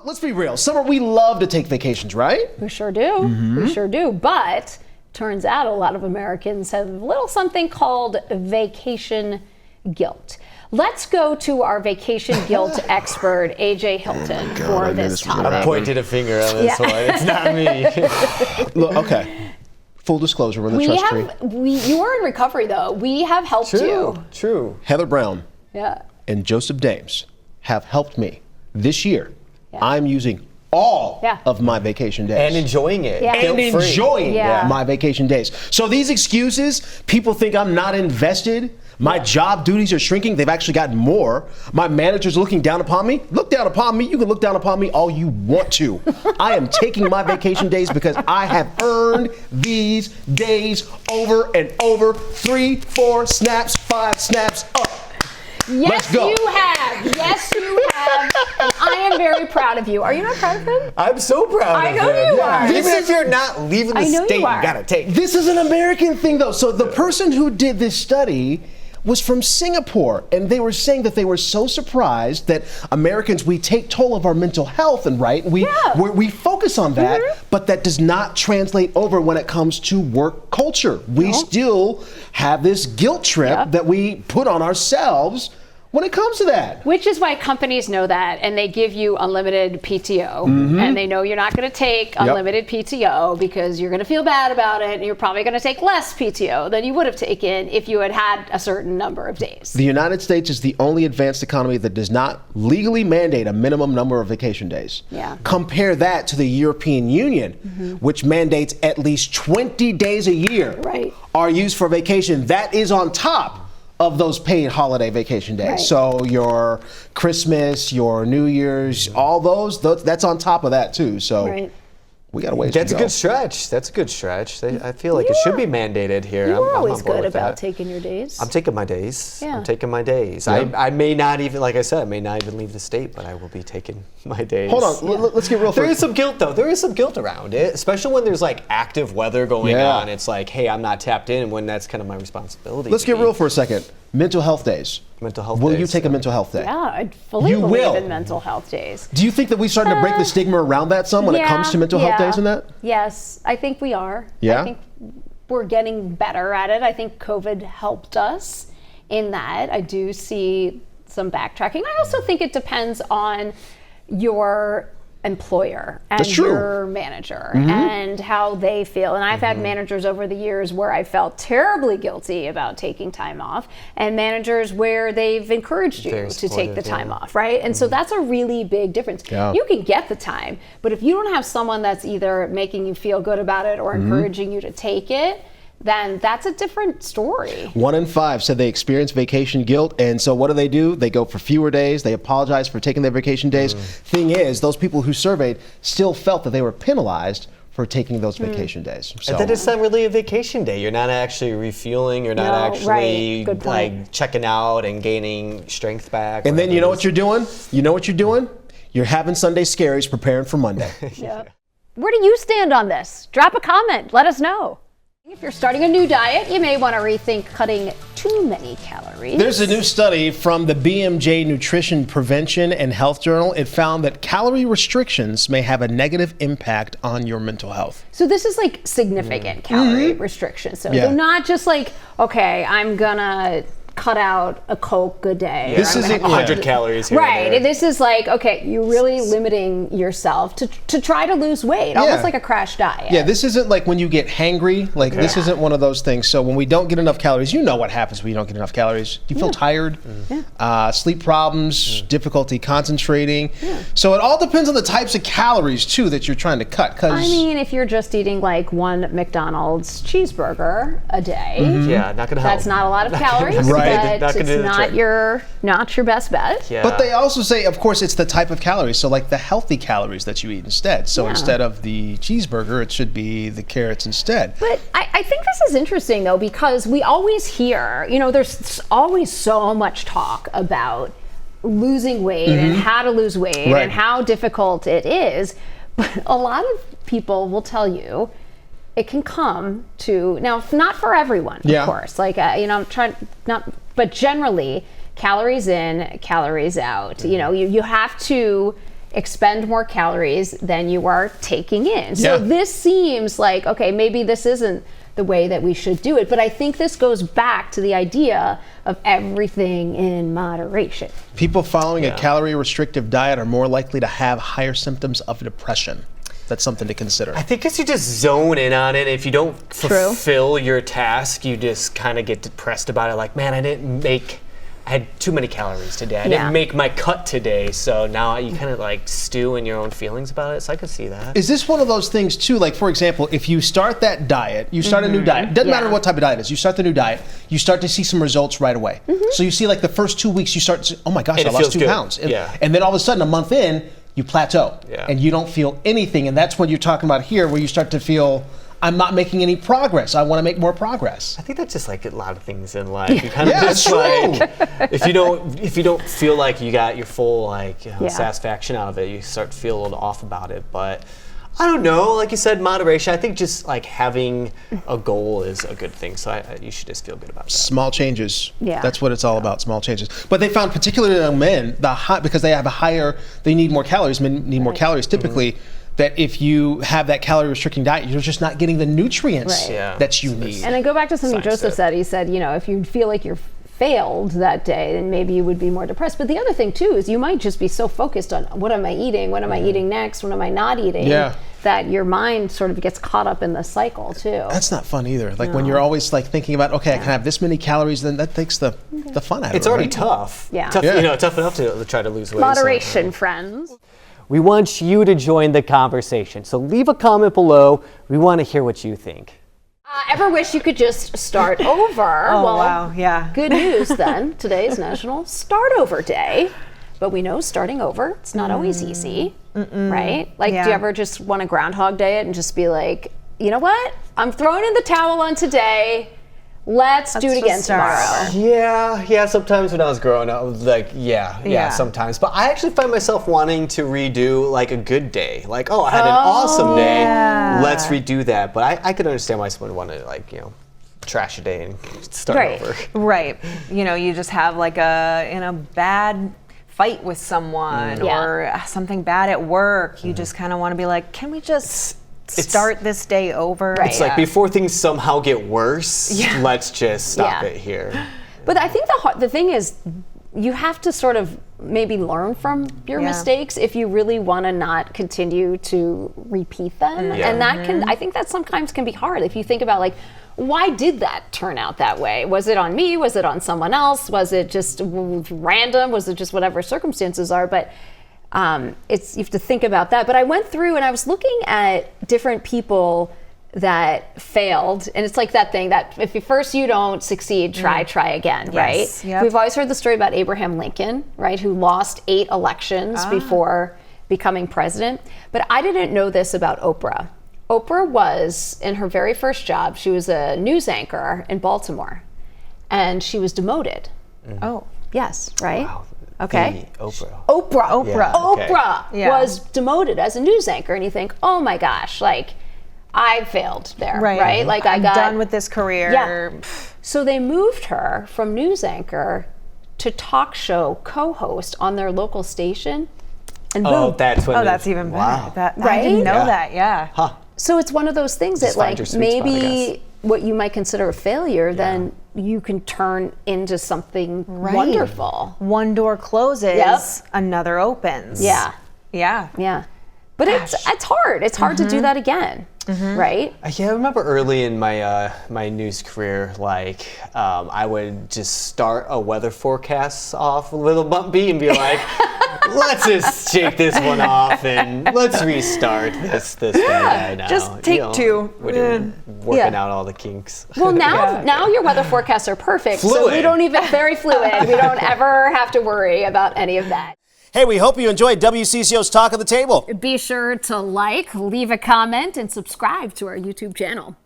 Let's be real. Summer, we love to take vacations, right? We sure do. We sure do. But turns out a lot of Americans have a little something called vacation guilt. Let's go to our vacation guilt expert, AJ Hilton, for this topic. I pointed a finger on this one. It's not me. Look, okay. Full disclosure, we're in the trust tree. You are in recovery, though. We have helped you. True. Heather Brown Yeah. and Joseph Dames have helped me this year. Yeah. I'm using all of my vacation days. And enjoying it. Yeah. And Guilt-free. enjoying Yeah. my vacation days. So these excuses, people think I'm not invested. My job duties are shrinking. They've actually gotten more. My manager's looking down upon me. Look down upon me. You can look down upon me all you want to. I am taking my vacation days because I have earned these days over and over. 3, 4 snaps, 5 snaps up. Yes, Let's go. you have. Yes, you have. And I am very proud of you. Are you not proud of him? I'm so proud I of know him. you are. Even if you're not leaving the I know state, you are. you gotta take it. This is an American thing, though. So the person who did this study was from Singapore, and they were saying that they were so surprised that Americans, we take toll of our mental health, and we focus on that, but that does not translate over when it comes to work culture. We still have this guilt trip that we put on ourselves when it comes to that. Which is why companies know that, and they give you unlimited PTO, and they know you're not going to take unlimited PTO because you're going to feel bad about it, and you're probably going to take less PTO than you would have taken if you had had a certain number of days. The United States is the only advanced economy that does not legally mandate a minimum number of vacation days. Yeah. Compare that to the European Union, which mandates at least 20 days a year are used for vacation. That is on top of those paid holiday vacation days. Right. So your Christmas, your New Year's, all those, that's on top of that too. So we got a ways to go. That's a good stretch. That's a good stretch. I feel like it should be mandated here. You were I'm always on board good with about that. taking your days. I'm taking my days. Yeah. I'm taking my days. Yeah. I may not even, like I said, I may not even leave the state, but I will be taking my days. Hold on, let's get real There quick. is some guilt, though. There is some guilt around it, especially when there's like active weather going on. It's like, hey, I'm not tapped in, when that's kind of my responsibility. Let's get real for a second. Mental health days. Mental health Will days. you take a mental health day? Yeah, I fully You believe will. in mental health days. Do you think that we started to break the stigma around that some when it comes to mental health days and that? Yes, I think we are. Yeah? I think we're getting better at it. I think COVID helped us in that. I do see some backtracking. I also think it depends on your employer and your manager and how they feel. And I've had managers over the years where I felt terribly guilty about taking time off, and managers where they've encouraged you to take the time off, right? And so that's a really big difference. Yeah. You can get the time, but if you don't have someone that's either making you feel good about it or encouraging you to take it, then that's a different story. 1 in 5 said they experience vacation guilt, and so what do? They go for fewer days. They apologize for taking their vacation days. Thing is, those people who surveyed still felt that they were penalized for taking those vacation days. So, And then it's not really a vacation day. You're not actually refueling. You're not actually Good point. like checking out and gaining strength back. and then you know what you're doing? You know what you're doing? You're having Sunday scaries preparing for Monday. Where do you stand on this? Drop a comment. Let us know. If you're starting a new diet, you may want to rethink cutting too many calories. There's a new study from the BMJ Nutrition Prevention and Health Journal. It found that calorie restrictions may have a negative impact on your mental health. So this is like significant calorie restrictions. So they're not just like, okay, I'm gonna cut out a Coke a day. This isn't 100 calories here. Right. And there. This is like, okay, you're really limiting yourself to try to lose weight, almost like a crash diet. Yeah, this isn't like when you get hangry. Like this isn't one of those things. So when we don't get enough calories, you know what happens when you don't get enough calories. You feel tired, sleep problems, difficulty concentrating. So it all depends on the types of calories too that you're trying to cut. I mean, if you're just eating like one McDonald's cheeseburger a day, Yeah, not gonna help. that's not a lot of calories. Right. But Not gonna it's do the not trick. your best bet. Yeah. But they also say, of course, it's the type of calories. So like the healthy calories that you eat instead. So instead of the cheeseburger, it should be the carrots instead. But I think this is interesting though, because we always hear, there's always so much talk about losing weight and how to lose weight and how difficult it is. But a lot of people will tell you it can come to, now not for everyone, of course, like, I'm trying not, but generally calories in, calories out. You have to expend more calories than you are taking in. So Yeah. this seems like, okay, maybe this isn't the way that we should do it. But I think this goes back to the idea of everything in moderation. People following a calorie restrictive diet are more likely to have higher symptoms of depression. That's something to consider. I think because you just zone in on it. If you don't fulfill your task, you just kind of get depressed about it. Like, man, I had too many calories today. I didn't make my cut today. So now you kind of like stew in your own feelings about it. So I could see that. Is this one of those things too? Like, for example, if you start that diet, you start a new diet, doesn't matter what type of diet it is, you start the new diet, you start to see some results right away. So you see like the first 2 weeks, you start to, oh my gosh, I lost 2 pounds. And then all of a sudden, a month in, you plateau and you don't feel anything. And that's what you're talking about here, where you start to feel, I'm not making any progress. I want to make more progress. I think that's just like a lot of things in life. You kind of just like, if you don't feel like you got your full satisfaction out of it, you start to feel a little off about it. But I don't know, like you said, moderation. I think just like having a goal is a good thing. So you should just feel good about that. Small changes. Yeah. That's what it's all about, small changes. But they found particularly in men, because they have they need more calories, men need more calories typically, that if you have that calorie restricting diet, you're just not getting the nutrients that you need. And I go back to something Joseph said. He said, if you feel like you're failed that day, then maybe you would be more depressed. But the other thing too is you might just be so focused on what am I eating, what am I eating next, what am I not eating, that your mind sort of gets caught up in the cycle too. That's not fun either. Like when you're always like thinking about, okay, I can have this many calories, then that takes the fun out of it. It's already tough. Tough enough to try to lose weight. Moderation, friends. We want you to join the conversation. So leave a comment below. We want to hear what you think. Ever wish you could just start over? Wow, yeah. Good news then. Today is National Start Over Day. But we know starting over, it's not always easy, right? Like, do you ever just want to Groundhog Day it and just be like, you know what? I'm throwing in the towel on today. Let's do it again tomorrow. Yeah. Sometimes when I was growing up, I was like, sometimes. But I actually find myself wanting to redo like a good day. Like, I had an awesome day. Let's redo that. But I could understand why someone wanted to trash a day and start over. Right. You just have like a bad fight with someone or something bad at work. You just kind of want to be like, can we just start this day over? It's like before things somehow get worse, let's just stop it here. But I think the thing is, you have to sort of maybe learn from your mistakes if you really want to not continue to repeat them. And that I think that sometimes can be hard if you think about like, why did that turn out that way? Was it on me? Was it on someone else? Was it just random? Was it just whatever circumstances are? But you have to think about that. But I went through and I was looking at different people that failed, and it's like that thing that if you don't succeed, try again, right? Yep. We've always heard the story about Abraham Lincoln, right, who lost 8 elections before becoming president. But I didn't know this about Oprah. Oprah was, in her very first job, she was a news anchor in Baltimore, and she was demoted. Oh, yes, right? Wow. Okay. Oprah was demoted as a news anchor, and you think, oh my gosh, like I failed there, right? Like I'm done with this career. Yeah. So they moved her from news anchor to talk show co-host on their local station, and boom. That's even better. I didn't know that. Yeah. Huh. So it's one of those things that like maybe what you might consider a failure, then you can turn into something wonderful. One door closes, another opens. Yeah. But it's hard. It's hard to do that again, right? Yeah, I remember early in my my news career, like I would just start a weather forecast off a little bumpy and be like, let's just shake this one off and let's restart this guy now. Just take two. Working out all the kinks. Well, now your weather forecasts are perfect. Fluid. So we don't even, very fluid. We don't ever have to worry about any of that. Hey, we hope you enjoyed WCCO's Talk of the Table. Be sure to like, leave a comment, and subscribe to our YouTube channel.